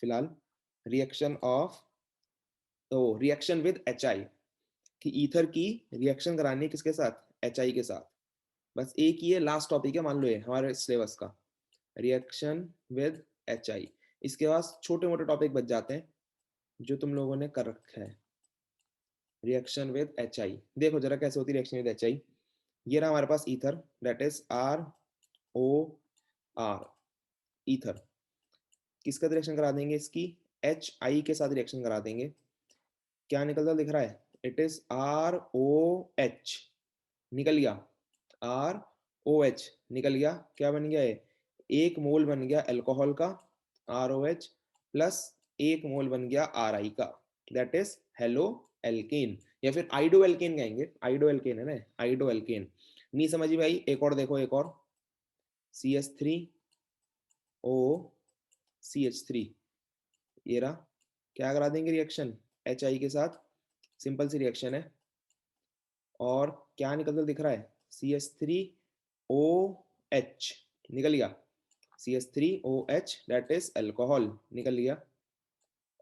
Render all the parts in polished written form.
फिलहाल reaction of reaction with HI, कि ether की रिएक्शन करानी है किसके साथ, HI के साथ। बस एक ही है, लास्ट टॉपिक है मान लो ये हमारे सिलेबस का, रिएक्शन विद HI। इसके बाद छोटे मोटे टॉपिक बच जाते हैं जो तुम लोगों ने कर रखा है। रिएक्शन विद HI, देखो जरा कैसे होती है रिएक्शन विद HI। ये रहा हमारे पास either, that is ROR, either. किसका रिएक्शन करा देंगे, इसकी HI के साथ रिएक्शन करा देंगे। क्या निकलता दिख रहा है, इट इज ROH, निकल गया, ROH निकल गया। क्या बन गया ये, एक मोल बन गया अल्कोहल का ROH प्लस एक मोल बन गया RI का, दैट इज हेलो एल्केन, या फिर आइडो एल्केन कहेंगे, आइडो एल्केन है ना, आइडो एल्केन। नहीं समझी भाई, एक और देखो, एक और CH3OCH3, ये रहा। क्या करा देंगे रिएक्शन HI के साथ, सिंपल सी रिएक्शन है। और क्या निकलता दिख रहा है, CH3OH निकल गया, CH3OH दैट इज अल्कोहल निकल गया।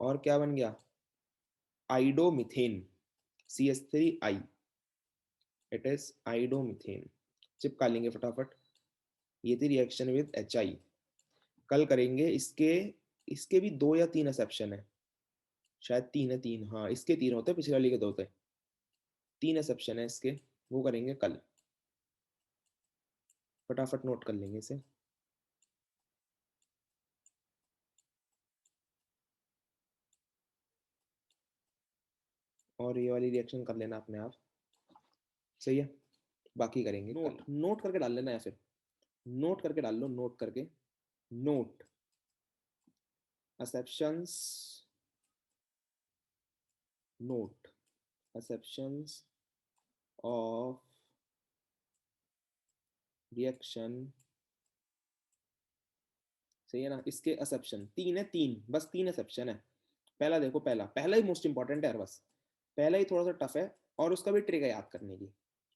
और क्या बन गया, आइडोमिथेन, CH3I, इट इज आइडोमिथेन। चिपका लेंगे फटाफट। ये थी रिएक्शन विद HI। कल करेंगे इसके, इसके भी 2 या 3 एक्सेप्शन है, शायद 3 है, 3, हाँ इसके 3 होते हैं, पिछले वाली के 2 थे। 3 एक्सेप्शन है इसके, वो करेंगे कल। फटाफट नोट कर लेंगे इसे। और ये वाली रिएक्शन कर लेना अपने आप, सही है। बाकी करेंगे नोट, नोट करके डाल लेना, या फिर नोट करके डाल लो, नोट करके, note exceptions, note exceptions of reaction, सही है ना। इसके एक्सेप्शन 3 है, 3 बस, 3 एक्सेप्शन है। पहला देखो, पहला पहला ही मोस्ट इंपॉर्टेंट है यार, बस पहला ही थोड़ा सा टफ है, और उसका भी ट्रिक है याद करने की।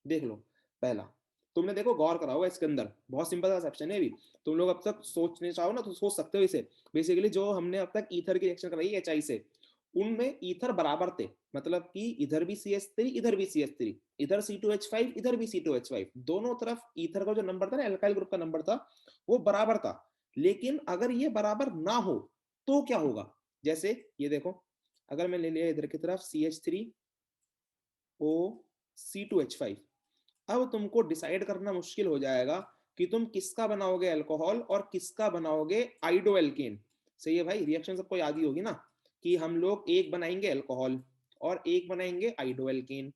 देख लो पहला, तुमने देखो गौर करा होगा इसके अंदर, बहुत सिंपल सा एक्सेप्शन है भी। तुम लोग अब तक सोचने चाहो ना तो सोच सकते हो इसे। बेसिकली जो हमने अब तक ईथर की रिएक्शन कराई HI से, उनमें ईथर बराबर थे, मतलब कि इधर भी CH3 इधर भी CH3, इधर C2H5 इधर भी C2H5, दोनों तरफ ईथर का जो नंबर था ना, एल्काइल ग्रुप का नंबर था, वो बराबर था। लेकिन अगर ये बराबर ना हो तो क्या होगा, जैसे ये देखो, अगर मैं ले लिया इधर की तरफ CH3O, C2H5, अब तुमको डिसाइड करना मुश्किल हो जाएगा कि तुम किसका बनाओगे अल्कोहल और किसका बनाओगे आइडो एल्केन। सही है भाई, रिएक्शन सबको याद ही होगी ना, कि हम लोग एक बनाएंगे अल्कोहल और एक बनाएंगे आइडो एल्केन।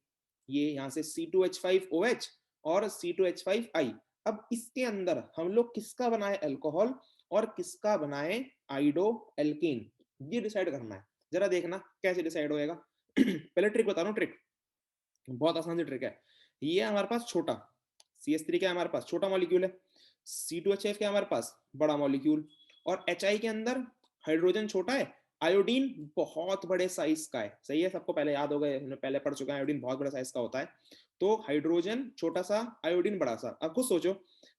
ये यहाँ से C2H5OH और C2H5I। अब इसके अंदर हम लोग किसका बनाए अल्कोहल और किसका बनाए आइडो एल्केन, ये डिसाइड करना है। जरा देखना कैसे डिसाइड होएगा। पहले ट्रिक बता रहा हूँ, ट्रिक बहुत आसान सी ट्रिक है। ये हमारे पास छोटा CH3 क्या है, हमारे पास छोटा मॉलिक्यूल है। C2H5 क्या है हमारे पास, बड़ा मॉलिक्यूल। और HI के अंदर हाइड्रोजन छोटा है, आयोडीन बहुत बड़े साइज का है। सही है, सबको पहले याद होगा, हमने पहले पढ़ चुका है, आयोडीन बहुत बड़ा साइज का होता है। तो हाइड्रोजन छोटा सा, आयोडीन बड़ा सा। अब खुद सोचो,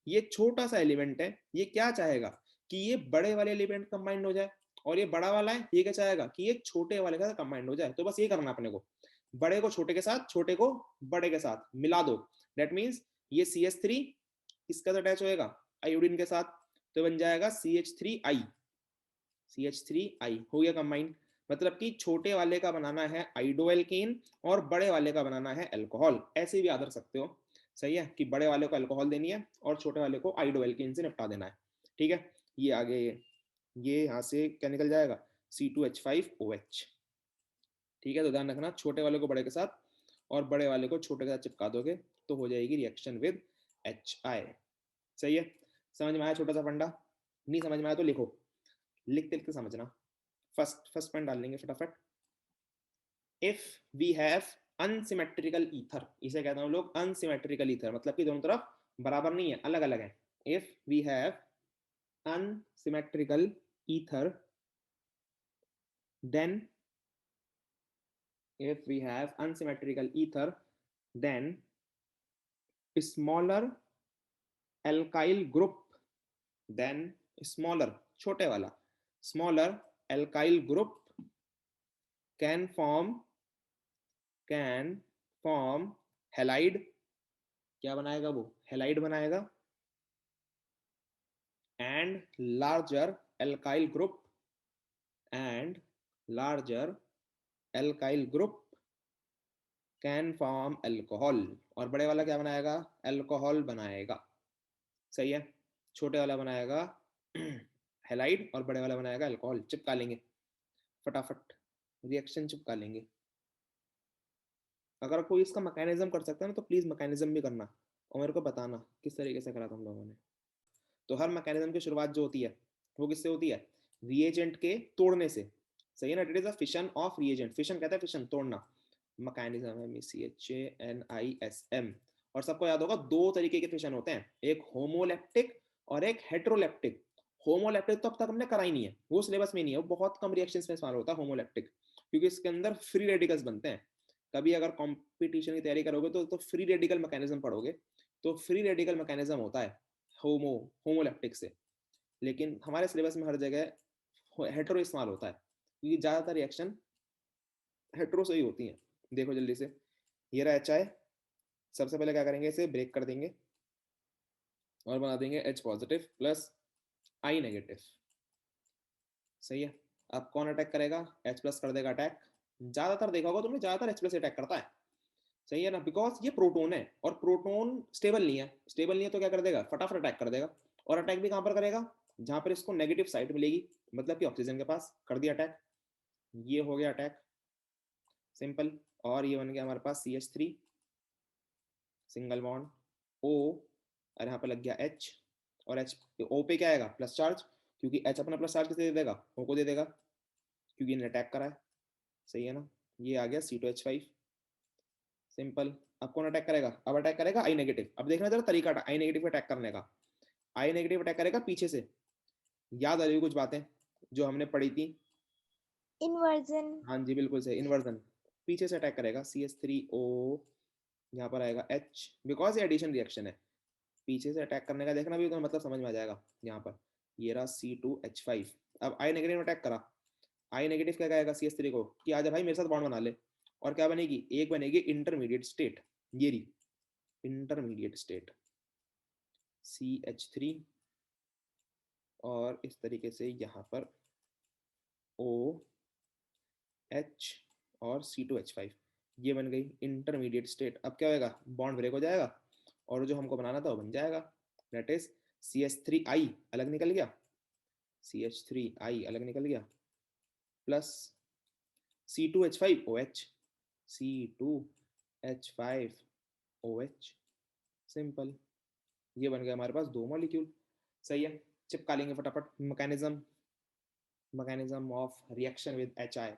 ये छोटा सा एलिमेंट है, ये क्या चाहेगा कि ये बड़े वाले एलिमेंट कंबाइंड हो जाए, और ये बड़ा वाला है, ये क्या चाहेगा कि ये छोटे वाले का कंबाइंड हो जाए। तो बस ये करना अपने को, बड़े को छोटे के साथ, छोटे को बड़े के साथ मिला दो। दैट मीन्स ये CH3 इसका अटैच होएगा आयोडीन के साथ, तो बन जाएगा CH3I, CH3I हो गया कंबाइंड। मतलब कि छोटे वाले का बनाना है आइडो एल्केन और बड़े वाले का बनाना है अल्कोहल, ऐसे भी याद रख सकते हो। सही है, कि बड़े वाले को अल्कोहल देनी है और छोटे वाले को आइडो एल्केन से निपटा देना है। ठीक है, ये आगे ये यहाँ से क्या निकल जाएगा, C2H5OH। ठीक है, तो ध्यान रखना, छोटे वाले को बड़े के साथ और बड़े वाले को छोटे के साथ चिपका दोगे तो हो जाएगी रिएक्शन विद HI। सही है, समझ में आया छोटा सा फंडा, नहीं समझ में आया तो लिखो, लिखते लिखते समझना। फर्स्ट पॉइंट डाल लेंगे फटाफट। If we have unsymmetrical ether, इसे कहते हैं लोग अनसिमेट्रिकल ईथर, मतलब कि दोनों तरफ बराबर नहीं है, अलग अलग है। If we have unsymmetrical ether, then if we have unsymmetrical ether, then smaller alkyl group, then smaller छोटे वाला, smaller alkyl group can form halide, क्या बनाएगा वो, हेलाइड बनाएगा, and larger alkyl group and larger alkyl group can form alcohol, और बड़े वाला क्या बनाएगा, अल्कोहल बनाएगा। सही है, छोटे वाला बनाएगा हेलाइड और बड़े वाला बनाएगा अल्कोहल। चिपका लेंगे फटाफट, रिएक्शन चिपका लेंगे। अगर कोई इसका मैकेनिज्म कर सकता है ना तो प्लीज मैकेनिज्म भी करना और मेरे को बताना किस तरीके से करा तुम लोगों ने। तो हर मैकेनिज्म की शुरुआत जो होती है वो किससे होती है, रिएजेंट के तोड़ने से। सही है ना, it is a fission of reagent, fission कहता है फिशन, तोड़ना। मैकेनिज्म है CHANISM। और सबको याद होगा दो तरीके के फिशन होते हैं, एक होमोलेप्टिक और एक हेट्रोलेप्टिक। होमोलेप्टिक तो अब तक हमने करा ही नहीं है, वो सिलेबस में नहीं है, वो बहुत कम रिएक्शंस में इस्तेमाल होता है होमोलेप्टिक, क्योंकि इसके अंदर फ्री रेडिकल्स बनते हैं। कभी अगर कंपटीशन की तैयारी करोगे तो फ्री रेडिकल मैकेनिज्म पढ़ोगे, तो फ्री रेडिकल मैकेनिज्म होता है होमोलेप्टिक से। लेकिन हमारे सिलेबस में हर जगह हेटेरो इस्तेमाल होता है, क्योंकि ज्यादातर रिएक्शन हेटेरो से ही होती हैं। देखो जल्दी से, ये रहा HI, सबसे पहले क्या करेंगे, इसे ब्रेक कर देंगे और बना देंगे H positive plus I negative. सही है, अब कौन अटैक करेगा, H प्लस कर देगा अटैक। ज्यादातर देखा होगा तुमने, ज्यादातर H प्लस अटैक करता है। सही है ना, बिकॉज ये प्रोटोन है और प्रोटोन स्टेबल नहीं है, स्टेबल नहीं है तो क्या कर देगा, फटाफट अटैक कर देगा। और अटैक भी कहां पर करेगा, जहां पर इसको नेगेटिव साइड मिलेगी, मतलब कि ऑक्सीजन के पास। कर दिया अटैक, ये हो गया अटैक, सिंपल। और ये बन गया हमारे पास CH3 सिंगल बॉन्ड O, और यहाँ पे लग गया H, और H O पे क्या आएगा, प्लस चार्ज, क्योंकि H अपना प्लस चार्ज किसे दे देगा, O को दे देगा, क्योंकि इन्हें अटैक करा है। सही है ना, ये आ गया C2H5, सिंपल। अब कौन अटैक करेगा, अब अटैक करेगा I नेगेटिव। अब देखना जरा तरीका I नेगेटिव अटैक करने का। I नेगेटिव अटैक करेगा पीछे से, याद आ रही कुछ बातें जो हमने पढ़ी थी, इन्वर्जन। हाँ जी बिल्कुल सही, इन्वर्जन। पीछे से अटैक करेगा CH3O, यहाँ पर आएगा H, बिकॉज ये एडिशन रिएक्शन है। पीछे से अटैक करने का देखना भी तो मतलब समझ में आ जाएगा। यहाँ पर ये रहा C2H5। अब I नेगेटिव अटैक करा, I नेगेटिव क्या कहेगा CH3 को कि आजा भाई मेरे साथ बॉन्ड बना ले, और क्या बनेगी, एक बनेगी इंटरमीडिएट स्टेट, ये रही इंटरमीडिएट स्टेट CH3, और इस तरीके से यहाँ पर OH और C2H5, ये बन गई इंटरमीडिएट स्टेट। अब क्या होगा, बॉन्ड ब्रेक हो जाएगा और जो हमको बनाना था वो बन जाएगा, दैट इज CH3I अलग निकल गया, CH3I अलग निकल गया, प्लस C2H5OH, C2H5OH, सिंपल। ये बन गया हमारे पास दो मॉलिक्यूल। सही है, चिपका लेंगे फटाफट mechanism, mechanism of reaction with HI।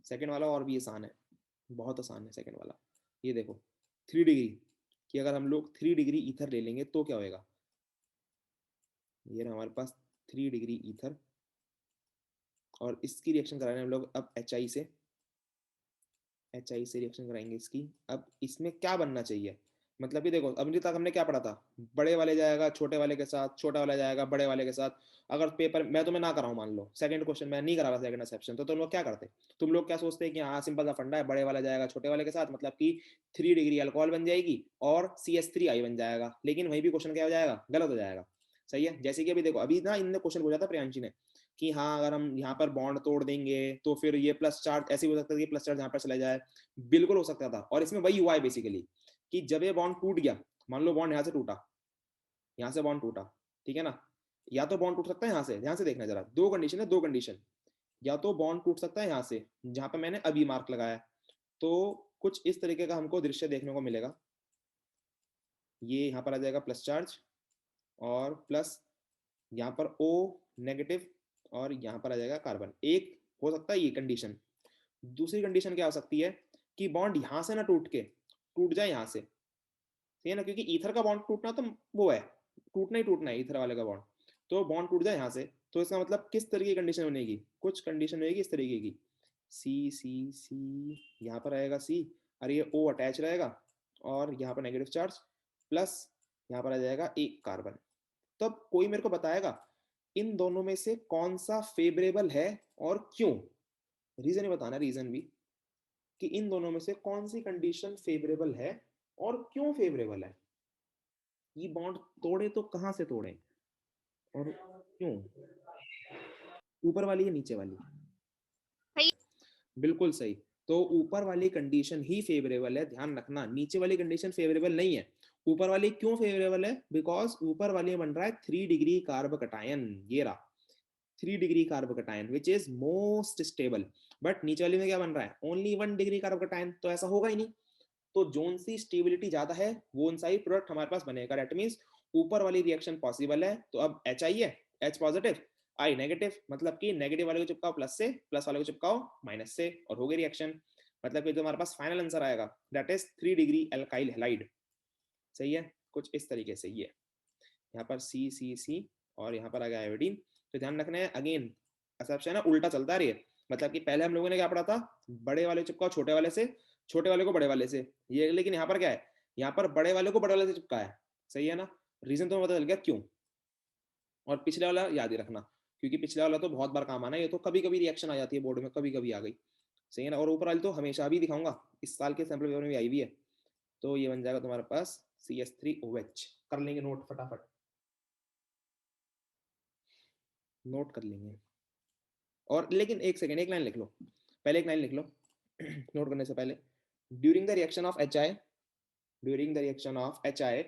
Second वाला और भी आसान है, बहुत आसान है सेकेंड वाला। ये देखो 3 डिग्री कि अगर हम लोग 3 डिग्री ईथर ले लेंगे तो क्या होएगा, ये हमारे पास 3 डिग्री ईथर, और इसकी रिएक्शन कराने हम लोग अब HI से, HI से रिएक्शन कराएंगे इसकी। अब इसमें क्या बनना चाहिए, मतलब कि देखो अभी तक हमने क्या पढ़ा था, बड़े वाले जाएगा छोटे वाले के साथ, छोटा वाला जाएगा बड़े वाले के साथ। अगर पेपर मैं तुम्हें ना कराऊं, मान लो सेकंड क्वेश्चन मैं नहीं करा रहा सेकंड एक्सेप्शन, तो तुम लोग क्या करते, तुम लोग क्या सोचते हैं कि हाँ सिंपल सा फंडा है, बड़े वाला जाएगा छोटे वाले के साथ, मतलब कि 3 डिग्री अल्कोहल बन जाएगी और CH3I बन जाएगा। लेकिन वही भी क्वेश्चन क्या हो जाएगा, गलत हो जाएगा। सही है, जैसे कि अभी देखो अभी ना इनने क्वेश्चन पूछा था प्रियांशी ने कि हाँ अगर हम यहाँ पर बॉन्ड तोड़ देंगे तो फिर ये प्लस चार्ज ऐसे हो सकता है कि प्लस चार्ज यहाँ पर चला जाए। बिल्कुल हो सकता था, और इसमें वही हुआ है बेसिकली कि जब ये बॉन्ड टूट गया, मान लो बॉन्ड यहाँ से टूटा, यहाँ से बॉन्ड टूटा, ठीक है ना, या तो बॉन्ड टूट सकता है यहाँ से, ध्यान से देखना जरा, दो कंडीशन है, दो कंडीशन, या तो बॉन्ड टूट सकता है यहाँ से जहां पे मैंने अभी मार्क लगाया, तो कुछ इस तरीके का हमको दृश्य देखने को मिलेगा। ये यहाँ पर आ जाएगा प्लस चार्ज, और प्लस यहाँ पर O नेगेटिव, और यहाँ पर आ जाएगा कार्बन। एक हो सकता है ये कंडीशन। दूसरी कंडीशन क्या हो सकती है कि बॉन्ड यहाँ से ना टूट के टूट जाए यहाँ से, ठीक है ना, क्योंकि ईथर का बॉन्ड टूटना तो वो है, टूटना ही टूटना है ईथर वाले का बॉन्ड, तो बॉन्ड टूट जाए यहाँ से, तो इसका मतलब किस तरीके की कंडीशन बनेगी, कुछ कंडीशन बनेगी इस तरीके की, सी सी सी, यहाँ पर आएगा C, और ये O अटैच रहेगा, और यहाँ पर नेगेटिव चार्ज, प्लस यहाँ पर आ जाएगा एक कार्बन। तो अब कोई मेरे को बताएगा इन दोनों में से कौन सा फेवरेबल है और क्यों, रीजन ही बताना, रीजन भी, कि इन दोनों में से कौन सी कंडीशन फेवरेबल है और क्यों फेवरेबल है। ये बॉन्ड तोड़े तो कहां से तोड़े और क्यों, ऊपर वाली या नीचे वाली? बिल्कुल सही। तो ऊपर वाली कंडीशन ही फेवरेबल है, ध्यान रखना, नीचे वाली कंडीशन फेवरेबल नहीं है। ऊपर वाली क्यों फेवरेबल है? बिकॉज ऊपर वाली बन रहा है 3 डिग्री कार्ब कटायन, ये रहा 3 degree carb cation which is most stable. But नीचे वाली में क्या बन रहा है? ओनली 1 डिग्री कार्ब कटायन, तो ऐसा होगा ही नहीं। तो जोन सी स्टेबिलिटी ज्यादा है वो सा ही प्रोडक्ट हमारे पास बनेगा। दैट मींस ऊपर वाली रिएक्शन पॉसिबल है। तो अब एच आई है, एच पॉजिटिव आई नेगेटिव, मतलब कि नेगेटिव वाले को चिपकाओ प्लस से, प्लस वाले को चिपकाओ माइनस से, और हो गई रिएक्शन। मतलब कि जो हमारे पास फाइनल आंसर आएगा that is 3 degree alkyl halide. सही है, कुछ इस तरीके से। ये यहाँ पर सी सी सी और यहाँ पर आ गया आयोडीन। तो ध्यान रखना है, अगेन असम्पशन है उल्टा चलता रही है। मतलब कि पहले हम लोगों ने क्या पढ़ा था, बड़े वाले चिपकाओ छोटे वाले से, छोटे वाले को बड़े वाले से, ये लेकिन यहाँ पर क्या है, यहाँ पर बड़े वाले को बड़े वाले से चिपका है। सही है ना, रीजन तो पता चल गया क्यों। और पिछले वाला याद ही रखना, क्योंकि पिछले वाला तो बहुत बार काम आना है, ये तो कभी कभी रिएक्शन आ जाती है बोर्ड में, कभी कभी आ गई। सही है ना, और ऊपर वाली तो हमेशा भी दिखाऊंगा, इस साल के सैंपल पेपर में भी आई हुई है। तो ये बन जाएगा तुम्हारे पास CH3OH। कर लेंगे नोट फटाफट, नोट कर लेंगे। और लेकिन एक सेकेंड, एक लाइन लिख लो, पहले एक लाइन लिख लो नोट करने से पहले। During the reaction of H I, during the reaction of H I,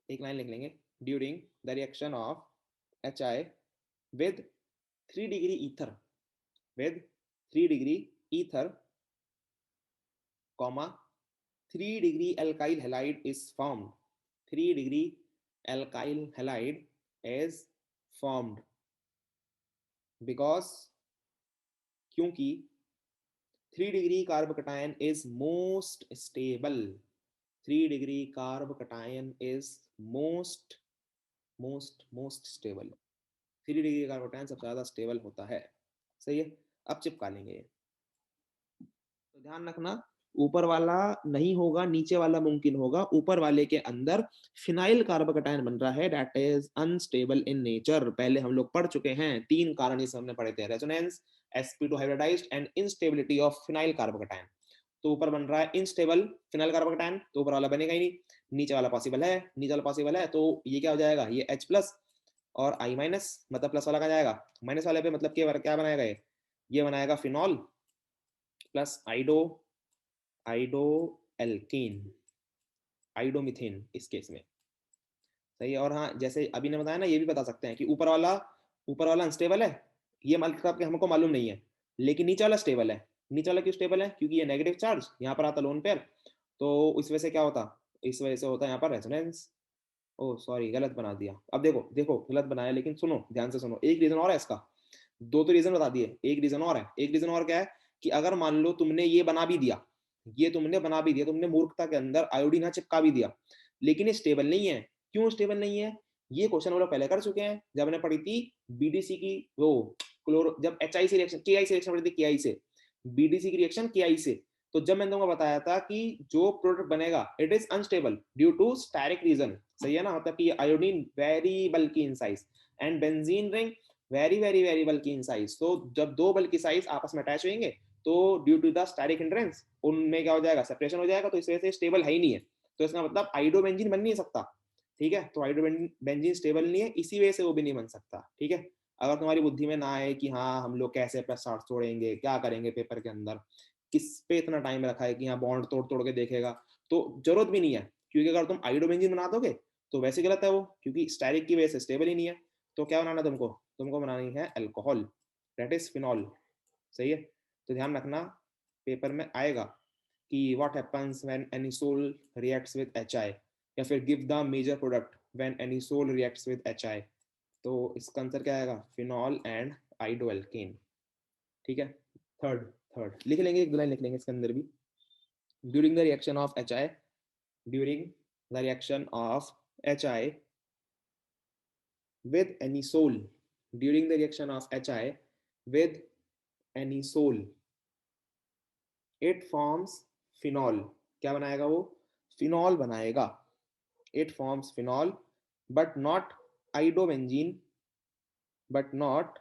एक लाइन लिख लेंगे, during the reaction of H I with 3 degree ether, with 3 degree ether, comma 3 degree alkyl halide is formed, 3 degree alkyl halide is formed because, क्योंकि 3 degree carb cation is most stable, 3 degree carb cation is most most stable, 3 degree carb cation सबसे ज्यादा stable होता है। सही है, अब चिपका लेंगे। तो ध्यान रखना, ऊपर वाला नहीं होगा, नीचे वाला मुमकिन होगा। ऊपर वाले के अंदर फिनाइल कार्ब कटायन बन रहा है, that is unstable in nature. पहले हम लोग पढ़ चुके हैं, 3 कारण इस हमने पढ़े थे, resonance, sp2 hybridized and instability of phenyl carbocation. तो ऊपर बन रहा है इनस्टेबल फिनाइल कार्ब कटायन, तो ऊपर वाला बनेगा ही नहीं। नीचे वाला पॉसिबल है, नीचे वाला पॉसिबल है, तो ये क्या हो जाएगा, ये H प्लस और I माइनस, मतलब प्लस वाला का जाएगा माइनस वाले पे, मतलब क्या बनाएगा, ये बनाएगा फिनॉल प्लस आइडो एल्कीन, आइडोमिथेन इस केस में। सही है। और हाँ, जैसे अभी ने बताया ना, ये भी बता सकते हैं कि ऊपर वाला अनस्टेबल है, ये मतलब कि हमको मालूम नहीं है, लेकिन नीचे वाला स्टेबल है। नीचे वाला क्यों स्टेबल है? क्योंकि ये नेगेटिव चार्ज यहाँ पर आता लोन पेयर, तो इस वजह से क्या होता, इस वजह से होता है यहाँ पर रेजोनेंस। ओ सॉरी, गलत बना दिया। अब देखो देखो गलत बनाया, लेकिन सुनो ध्यान से सुनो, एक रीजन और है इसका। दो तो रीजन बता दिए, एक रीजन और है। एक रीजन और क्या है कि अगर मान लो तुमने ये बना भी दिया, ये तुमने बना भी दिया, तुमने मूर्खता के अंदर आयोडीन चिपका भी दिया, लेकिन ये स्टेबल नहीं है। क्यों स्टेबल नहीं है? ये क्वेश्चन हम लोग पहले कर चुके हैं, जब हमने पढ़ी थी बीडीसी की वो क्लोरो, जब HI से रिएक्शन, KI से रिएक्शन पढ़ी थी, KI से बीडीसी की रिएक्शन KI से। तो जब मैंने तुमको बताया था कि जो प्रोडक्ट बनेगा it is unstable due to steric reason. सही है ना, मतलब कि iodine very bulky in size and benzene ring very very very bulky in size. तो जब दो बल्की साइज आपस में अटैच होंगे तो due to the steric hindrance उनमें क्या हो जाएगा, सेपरेशन हो जाएगा। तो इस वजह से स्टेबल है ही नहीं है, तो इसका मतलब आइडोबेंजीन बन नहीं सकता। ठीक है, तो आइडोबेंजीन स्टेबल नहीं है, इसी वजह से वो भी नहीं बन सकता। ठीक है, अगर तुम्हारी बुद्धि में ना आए कि हाँ हम लोग कैसे प्रसार छोड़ेंगे, क्या करेंगे पेपर के अंदर, किस पे इतना टाइम रखा है कि यहाँ बॉन्ड तोड़ तोड़ के देखेगा, तो जरूरत भी नहीं है। क्योंकि अगर तुम आइडोबेंजीन बना दोगे तो वैसे गलत है वो, क्योंकि स्टायरिक की वजह से स्टेबल ही नहीं है। तो क्या बनाना तुमको, तुमको बनानी है अल्कोहल, दैट इज फिनॉल। सही है, तो ध्यान रखना पेपर में आएगा कि what happens when anisole reacts with HI, या फिर give the major product when anisole reacts with HI। तो इसका आंसर क्या आएगा, फिनॉल एंड आइडोएल्केन। ठीक है, थर्ड थर्ड लिख लेंगे, एक दो लाइन लिख लेंगे इसके अंदर भी। During the reaction of HI, during the reaction of HI with anisole, during the reaction of HI with anisole, it forms phenol। क्या बनाएगा वो, फिनॉल बनाएगा। it forms phenol but not iodobenzene but not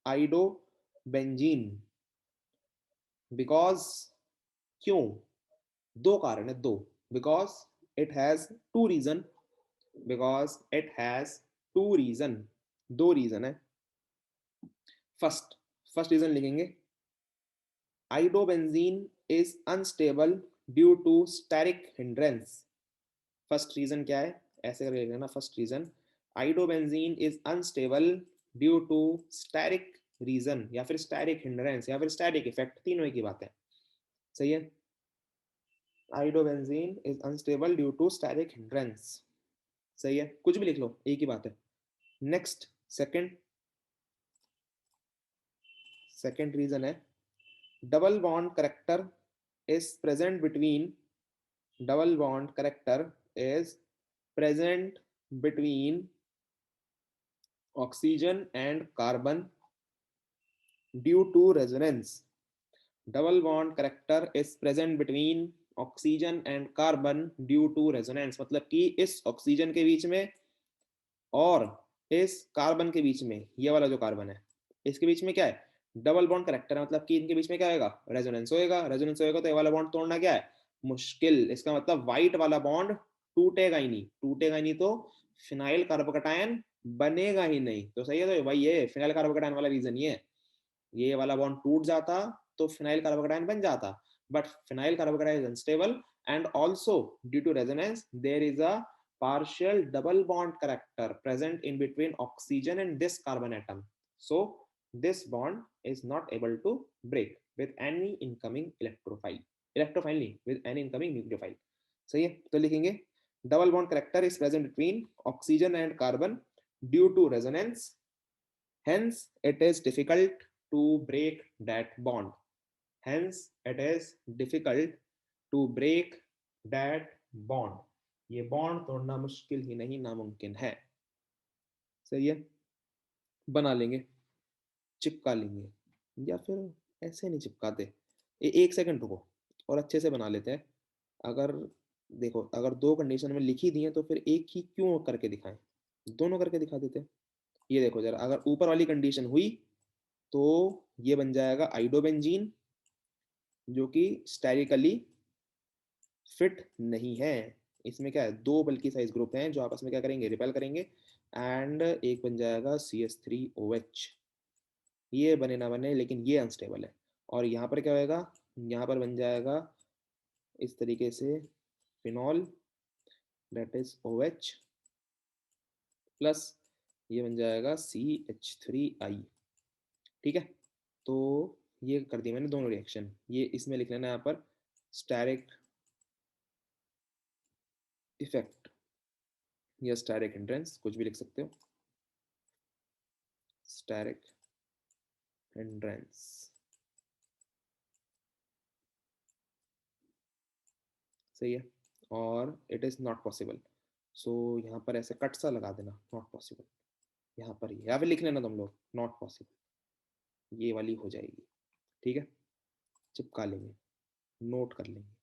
iodobenzene because, क्यों? दो कारण है, दो, because it has two reason, because it has two reason, दो रीजन है। फर्स्ट फर्स्ट रीजन लिखेंगे, iodobenzene is unstable due to steric hindrance. First reason क्या है, ऐसे करके लिखना, first reason, iodobenzene is unstable due to steric reason, या फिर स्टेरिक हिंड्रेंस, या फिर स्टेरिक इफेक्ट, तीनों की बात है। सही है, iodobenzene is unstable due to steric hindrance. सही है, कुछ भी लिख लो, एक ही बात है। नेक्स्ट, सेकंड, सेकंड रीजन है, double bond character is present between, double bond character is present between oxygen and carbon due to resonance. Double bond character is present between oxygen and carbon due to resonance, मतलब कि इस oxygen के बीच में और इस carbon के बीच में, ये वाला जो कार्बन है इसके बीच में क्या है, डबल बॉन्ड करेक्टर है, मतलब कि इनके बीच में क्या होगा, रेजोनेंस होएगा। रेजोनेंस होएगा तो ये वाला बॉन्ड तोड़ना क्या है, मुश्किल। इसका मतलब व्हाइट वाला बॉन्ड टूटेगा ही नहीं, टूटेगा ही नहीं तो फिनाइल कार्बोकैटायन बनेगा ही नहीं। तो सही है, तो भाई ये फिनाइल कार्बोकैटायन वाला रीजन ये वाला बॉन्ड टूट जाता तो फिनाइल कार्बोकैटायन बन जाता, but phenyl carbocation is unstable and also due to resonance there is a partial double bond character present in between oxygen and this carbon atom, so this bond is not able to break with any incoming electrophile, electrophile नहीं, with any incoming nucleophile। सही है, तो लिखेंगे double bond character is present between oxygen and carbon due to resonance, hence it is difficult to break that bond, hence it is difficult to break that bond, ये bond तोड़ना मुश्किल ही नहीं नामुमकिन है। सही है, बना लेंगे, चिपका लेंगे, या फिर ऐसे नहीं चिपकाते, एक सेकंड रुको और अच्छे से बना लेते हैं। अगर देखो, अगर दो कंडीशन में लिखी दी है तो फिर एक ही क्यों करके दिखाएं, दोनों करके दिखा देते हैं। ये देखो जरा, अगर ऊपर वाली कंडीशन हुई तो ये बन जाएगा आइडोबेंजीन, जो कि स्टेरिकली फिट नहीं है। इसमें क्या है, दो बल्कि साइज ग्रुप हैं जो आपस में क्या करेंगे, रिपेल करेंगे, एंड एक बन जाएगा CH3OH। ये बने ना बने लेकिन ये अनस्टेबल है। और यहाँ पर क्या होएगा, यहाँ पर बन जाएगा इस तरीके से phenol, that is OH plus ये बन जाएगा CH3I। ठीक है, तो ये कर दिया मैंने दोनों रिएक्शन। ये इसमें लिख लेना यहाँ पर स्टेरिक इफेक्ट या स्टेरिक हिंड्रेंस, कुछ भी लिख सकते हो, स्टेरिक हिंड्रेंस। सही है, और इट इज नॉट पॉसिबल, सो यहाँ पर ऐसे कट सा लगा देना, नॉट पॉसिबल, यहाँ पर या फिर लिख लेना तुम लोग नॉट पॉसिबल, ये वाली हो जाएगी। ठीक है, चिपका लेंगे, नोट कर लेंगे।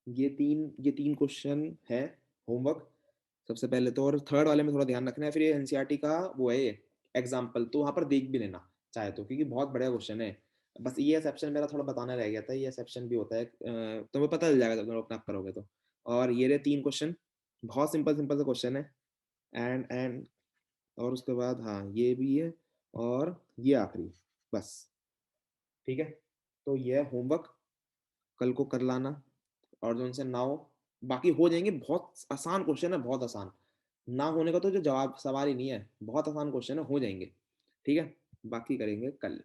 ये तीन क्वेश्चन है होमवर्क सबसे पहले तो, और थर्ड वाले में थोड़ा ध्यान रखना है। फिर ये एनसीईआरटी का वो है ये एग्जाम्पल, तो वहां पर देख भी लेना चाहे तो, क्योंकि बहुत बढ़िया क्वेश्चन है। बस ये सेप्शन मेरा थोड़ा बताना रह गया था, ये सेप्शन भी होता है, तुम्हें पता चल जाएगा जब तुम अपना करोगे तो। और ये रहे तीन क्वेश्चन, बहुत सिंपल सिंपल से क्वेश्चन है, एंड और उसके बाद हाँ ये भी है, और ये आखिरी, बस। ठीक है, तो ये होमवर्क कल को कर लाना, और जो उनसे ना हो, बाकी हो जाएंगे। बहुत आसान क्वेश्चन है, बहुत आसान, ना होने का तो जो जवाब सवाल ही नहीं है, बहुत आसान क्वेश्चन है, हो जाएंगे। ठीक है, बाकी करेंगे कल।